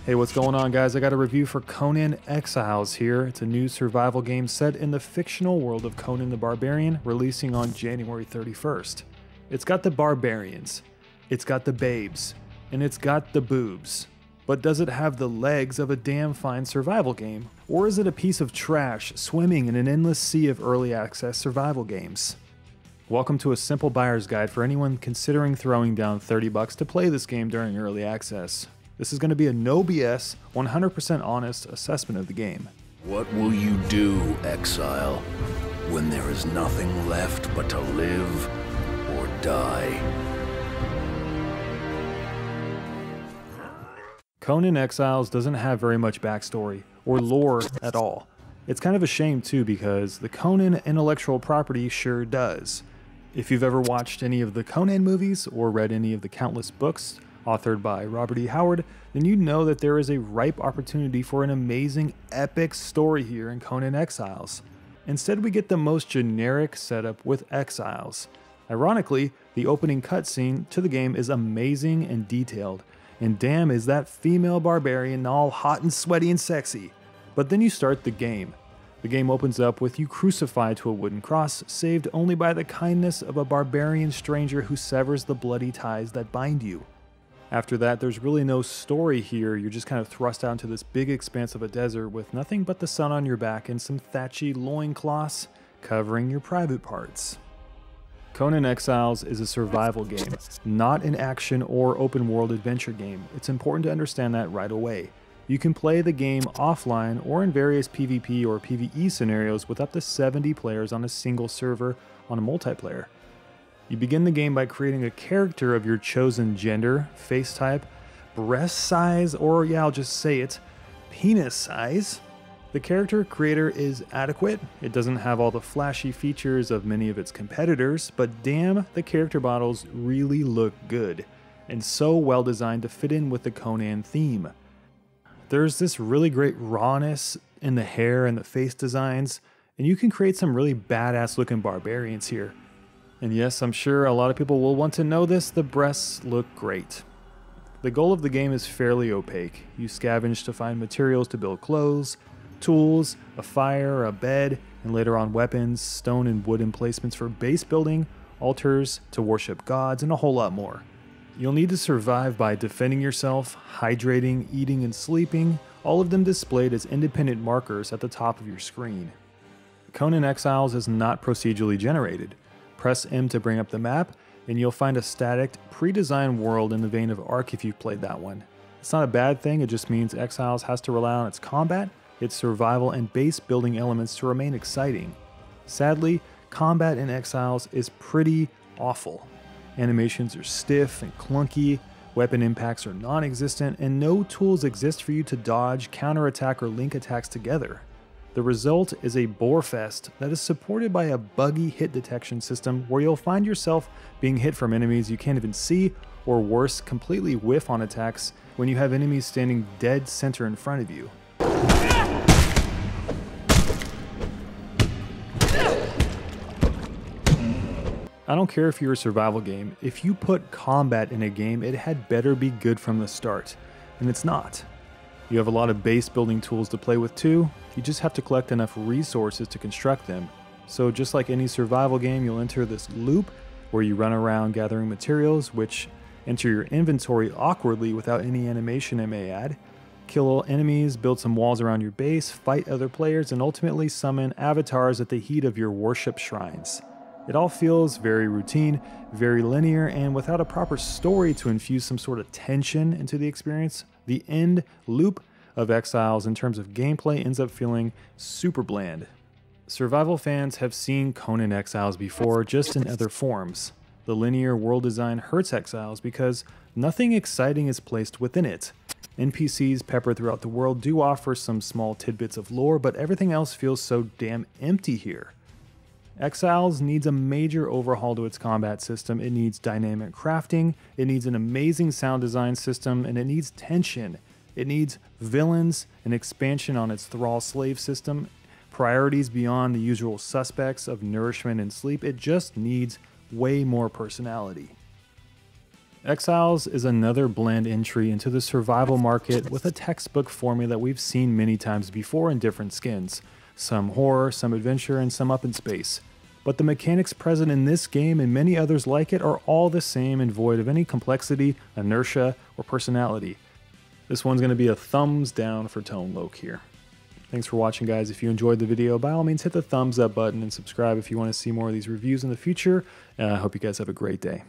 Hey, what's going on, guys? I got a review for Conan Exiles here. It's a new survival game set in the fictional world of Conan the Barbarian, releasing on January 31st. It's got the barbarians, it's got the babes, and it's got the boobs. But does it have the legs of a damn fine survival game? Or is it a piece of trash swimming in an endless sea of early access survival games? Welcome to a simple buyer's guide for anyone considering throwing down $30 to play this game during early access. This is going to be a no BS, 100% honest assessment of the game. What will you do, Exile, when there is nothing left but to live or die? Conan Exiles doesn't have very much backstory or lore at all. It's kind of a shame too, because the Conan intellectual property sure does. If you've ever watched any of the Conan movies or read any of the countless books authored by Robert E. Howard, then you know that there is a ripe opportunity for an amazing, epic story here in Conan Exiles. Instead, we get the most generic setup with Exiles. Ironically, the opening cutscene to the game is amazing and detailed, and damn is that female barbarian all hot and sweaty and sexy. But then you start the game. The game opens up with you crucified to a wooden cross, saved only by the kindness of a barbarian stranger who severs the bloody ties that bind you. After that, there's really no story here. You're just kind of thrust out into this big expanse of a desert with nothing but the sun on your back and some thatchy loincloths covering your private parts. Conan Exiles is a survival game, not an action or open world adventure game. It's important to understand that right away. You can play the game offline or in various PvP or PvE scenarios with up to 70 players on a single server on a multiplayer. You begin the game by creating a character of your chosen gender, face type, breast size, or yeah, I'll just say it, penis size. The character creator is adequate. It doesn't have all the flashy features of many of its competitors, but damn, the character models really look good, and so well designed to fit in with the Conan theme. There's this really great rawness in the hair and the face designs, and you can create some really badass looking barbarians here. And yes, I'm sure a lot of people will want to know this, the breasts look great. The goal of the game is fairly opaque. You scavenge to find materials to build clothes, tools, a fire, a bed, and later on weapons, stone and wood emplacements for base building, altars to worship gods, and a whole lot more. You'll need to survive by defending yourself, hydrating, eating, and sleeping, all of them displayed as independent markers at the top of your screen. Conan Exiles is not procedurally generated. Press M to bring up the map, and you'll find a static, pre-designed world in the vein of Ark if you've played that one. It's not a bad thing, it just means Exiles has to rely on its combat, its survival, and base building elements to remain exciting. Sadly, combat in Exiles is pretty awful. Animations are stiff and clunky, weapon impacts are non-existent, and no tools exist for you to dodge, counterattack, or link attacks together. The result is a bore fest that is supported by a buggy hit detection system where you'll find yourself being hit from enemies you can't even see, or worse, completely whiff on attacks when you have enemies standing dead center in front of you. I don't care if you're a survival game, if you put combat in a game, it had better be good from the start, and it's not. You have a lot of base building tools to play with too, you just have to collect enough resources to construct them. So just like any survival game, you'll enter this loop where you run around gathering materials, which enter your inventory awkwardly without any animation, I may add, kill enemies, build some walls around your base, fight other players, and ultimately summon avatars at the heat of your worship shrines. It all feels very routine, very linear, and without a proper story to infuse some sort of tension into the experience, the end loop of Exiles in terms of gameplay ends up feeling super bland. Survival fans have seen Conan Exiles before, just in other forms. The linear world design hurts Exiles because nothing exciting is placed within it. NPCs peppered throughout the world do offer some small tidbits of lore, but everything else feels so damn empty here. Exiles needs a major overhaul to its combat system. It needs dynamic crafting, it needs an amazing sound design system, and it needs tension. It needs villains, an expansion on its thrall slave system, priorities beyond the usual suspects of nourishment and sleep. It just needs way more personality. Exiles is another bland entry into the survival market with a textbook formula that we've seen many times before in different skins. Some horror, some adventure, and some up in space. But the mechanics present in this game and many others like it are all the same and void of any complexity, inertia, or personality. This one's going to be a thumbs down for Tone Loc here. Thanks for watching, guys. If you enjoyed the video, by all means hit the thumbs up button and subscribe if you want to see more of these reviews in the future. And I hope you guys have a great day.